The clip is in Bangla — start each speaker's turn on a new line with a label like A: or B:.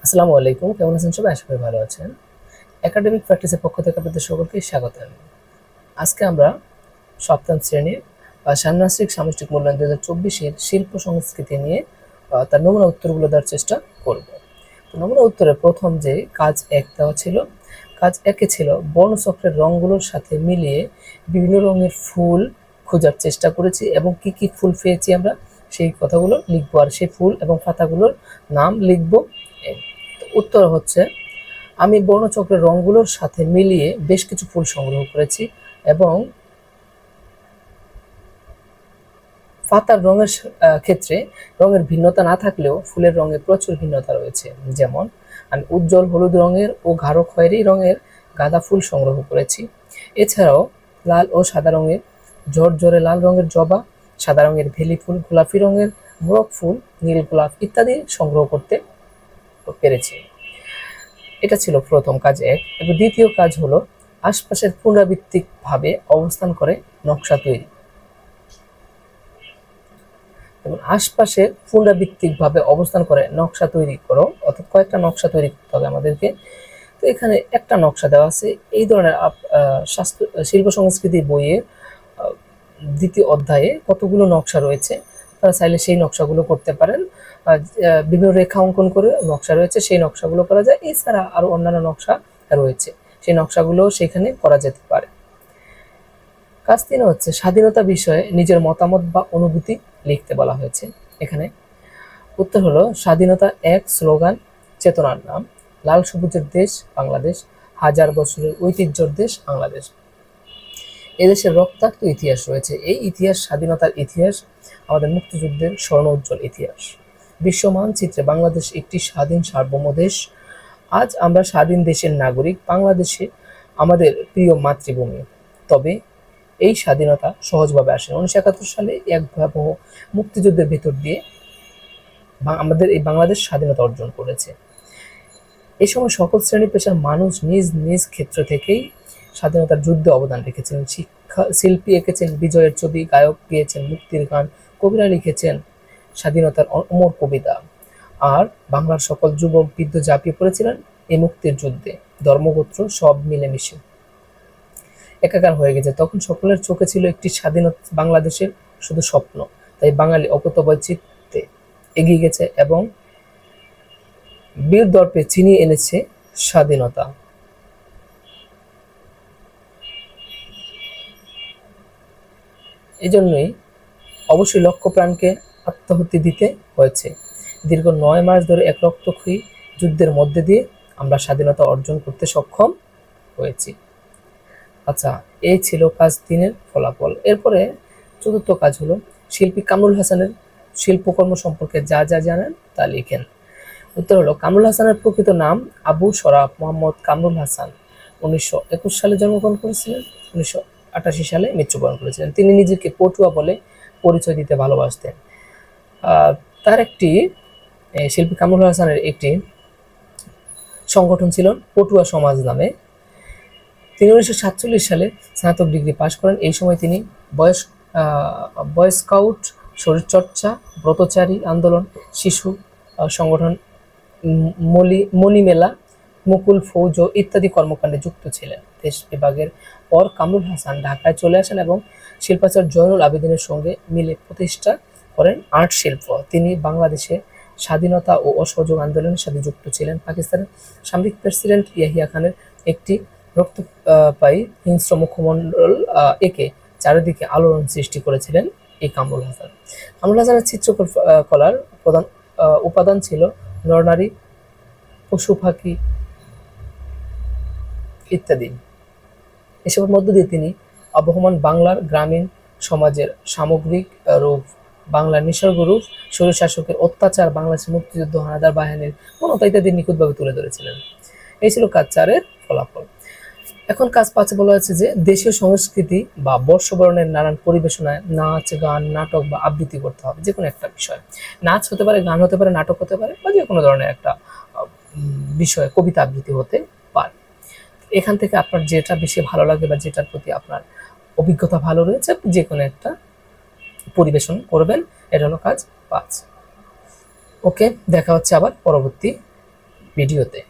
A: আসসালামু আলাইকুম, কেমন আছেন সবাই? আশা করি ভালো আছেন। একাডেমিক প্র্যাকটিসের পক্ষ থেকে আপনাদের সকলকে স্বাগত জানাই। আজকে আমরা সপ্তম শ্রেণীর ষান্মাসিক সামষ্টিক মূল্যায়ন 2024 শিল্প সংস্কৃতি নিয়ে তার নমুনা উত্তরগুলো দেওয়ার চেষ্টা করব। তো নমুনা উত্তরের প্রথম যে কাজ 1 দেওয়া ছিল, কাজ 1-এ ছিল বর্ণচক্রের রঙগুলোর সাথে মিলিয়ে বিভিন্ন রঙের ফুল খোঁজার চেষ্টা করেছি এবং কি কি ফুল পেয়েছি আমরা সেই কথাগুলো লিখবো, আর সেই ফুল এবং পাতাগুলোর নাম লিখবো। উত্তর হচ্ছে, আমি বর্ণচক্রের রঙগুলোর সাথে মিলিয়ে বেশ কিছু ফুল সংগ্রহ করেছি এবং পাতার রঙের ক্ষেত্রে রঙের ভিন্নতা না থাকলেও ফুলের রঙে প্রচুর ভিন্নতা রয়েছে। যেমন আমি উজ্জ্বল হলুদ রঙের ও গাঢ় খয়েরি রঙের গাঁদা ফুল সংগ্রহ করেছি। এছাড়াও লাল ও সাদা রঙের ঝরঝরে লাল রঙের জবা, সাদা রঙের ভেলি ফুল, গোলাপি রঙের মোরগ ফুল, নীল গোলাপ ইত্যাদি সংগ্রহ করতে পেরেছি। এটা ছিল প্রথম কাজ 1। এবং দ্বিতীয় কাজ হলো আশপাশের পুনরাবৃত্তিকভাবে অবস্থান করে নকশা তৈরি। এবং আশপাশে পুনরাবৃত্তিকভাবে অবস্থান করে নকশা তৈরি করো, অর্থাৎ কয়েকটা নকশা তৈরি করতে হবে আমাদেরকে। তো এখানে একটা নকশা দেওয়া আছে। এই ধরনের শিল্প সংস্কৃতি বইয়ের দ্বিতীয় অধ্যায়ে কতগুলো নকশা রয়েছে, তারা চাইলে সেই নকশাগুলো করতে পারেন। বিভিন্ন রেখা অঙ্কন করে নকশা রয়েছে, সেই নকশাগুলো করা যায়। এছাড়া আরো অন্যান্য নকশা রয়েছে, সেই নকশাগুলো সেখানে করা যেতে পারে। কাজ 3 হচ্ছে স্বাধীনতা বিষয়ে নিজের মতামত বা অনুভূতি লিখতে বলা হয়েছে। এখানে উত্তর হলো স্বাধীনতা এক স্লোগান, চেতনার নাম, লাল সবুজের দেশ বাংলাদেশ, হাজার বছরের ঐতিহ্যের দেশ বাংলাদেশ। এদেশের রক্তাক্ত ইতিহাস রয়েছে। এই ইতিহাস স্বাধীনতার ইতিহাস, আমাদের মুক্তিযুদ্ধের স্বর্ণোজ্জ্বল ইতিহাস। বিশ্ব মানচিত্রে বাংলাদেশ একটি স্বাধীন সার্বভৌম দেশ। আজ আমরা স্বাধীন দেশের নাগরিক। বাংলাদেশে আমাদের প্রিয় মাতৃভূমি। তবে এই স্বাধীনতা সহজভাবে আসে। 1971 সালে এক ভয়াবহ মুক্তিযুদ্ধের ভেতর দিয়ে আমাদের এই বাংলাদেশ স্বাধীনতা অর্জন করেছে। এই সময় সকল শ্রেণী পেশার মানুষ নিজ নিজ ক্ষেত্র থেকেই স্বাধীনতার যুদ্ধে অবদান রেখেছিলেন। শিল্পী এঁকেছেন বিজয়ের ছবি, গায়ক গেয়েছেন মুক্তির গান, কবিরা লিখেছেন স্বাধীনতার অমর কবিতা। আর বাংলার সকল যুবক বৃদ্ধ ঝাঁপিয়ে পড়েছিলেন এই মুক্তির যুদ্ধে। ধর্মগোত্র সব মিলেমিশে একাকার হয়ে গেছে। তখন সকলের চোখে ছিল একটি স্বাধীনতা বাংলাদেশের শুধু স্বপ্ন। তাই বাঙালি অকুতোভয় চিত্তে এগিয়ে গেছে এবং বীর দর্পে ছিনিয়ে এনেছে স্বাধীনতা। এজন্যই অবশ্যই লক্ষ্য প্রাণকে আত্মাহুতি দিতে হয়েছে। দীর্ঘ 9 মাস ধরে এক রক্তক্ষয়ী যুদ্ধের মধ্যে দিয়ে আমরা স্বাধীনতা অর্জন করতে সক্ষম হয়েছি। আচ্ছা, এই ছিল কাজ 3-এর ফলাফল। এরপরে চতুর্থ কাজ হলো শিল্পী কামরুল হাসানের শিল্পকর্ম সম্পর্কে যা যা জানেন তা লিখেন। উত্তর হলো কামরুল হাসানের প্রকৃত নাম আবু শরাফ মোহাম্মদ কামরুল হাসান। 1921 সালে জন্মগ্রহণ করেছিলেন, 1988 সালে মৃত্যুবরণ করেছিলেন। তিনি নিজেকে পটুয়া বলে পরিচয় দিতে ভালোবাসতেন। তার একটি শিল্পী কামরুল হাসানের একটি সংগঠন ছিল পটুয়া সমাজ নামে। তিনি 1947 সালে স্নাতক ডিগ্রি পাশ করেন। এই সময় তিনি বয় স্কাউট, শরীরচর্চা, ব্রতচারী আন্দোলন, শিশু সংগঠন মণিমেলা, মুকুল ফৌজ ইত্যাদি কর্মকাণ্ডে যুক্ত ছিলেন। দেশ বিভাগের পর কামরুল হাসান ঢাকায় চলে আসেন এবং শিল্পাচার্য জয়নুল আবেদিনের সঙ্গে মিলে প্রতিষ্ঠা করেন আর্ট শিল্প। তিনি বাংলাদেশে স্বাধীনতা ও অসহযোগ আন্দোলনের সাথে যুক্ত ছিলেন। পাকিস্তানের সামরিক প্রেসিডেন্ট ইয়াহিয়া খানের একটি রক্তপায়ী হিংস্র মুখমণ্ডল একে চারিদিকে আলোড়ন সৃষ্টি করেছিলেন এই কামরুল হাসান। কামরুল হাসানের চিত্রকলার প্রধান উপাদান ছিল নরনারী, পশু পাখি ইত্যাদি। এসবের মধ্য দিয়ে তিনি আবহমান বাংলার গ্রামীণ সমাজের সামগ্রিক রূপ, বাংলার নিসর্গ রূপ, স্বৈরশাসকের অত্যাচার, বাংলাদেশের মুক্তিযুদ্ধ, হানাদার বাহিনীর মনতা ইত্যাদি নিখুঁতভাবে তুলে ধরেছিলেন। এই ছিল কাজ 4-এর ফলাফল। এখন কাজ 5-এ বলা হয়েছে যে দেশীয় সংস্কৃতি বা বর্ষবরণের নানান পরিবেশনায় নাচ, গান, নাটক বা আবৃত্তি করতে হবে। যে কোনো একটা বিষয়, নাচ হতে পারে, গান হতে পারে, নাটক হতে পারে, বা যে কোনো ধরনের একটা বিষয়, কবিতা আবৃত্তি হতে পারে। এখান থেকে আপনার যেটা বেশি ভালো লাগে বা যেটার প্রতি আপনার অভিজ্ঞতা ভালো রয়েছে, যে কোনো একটা পরিবেশন করবেন। এটা হলো কাজ 5। ওকে, দেখা হচ্ছে আবার পরবর্তী ভিডিওতে।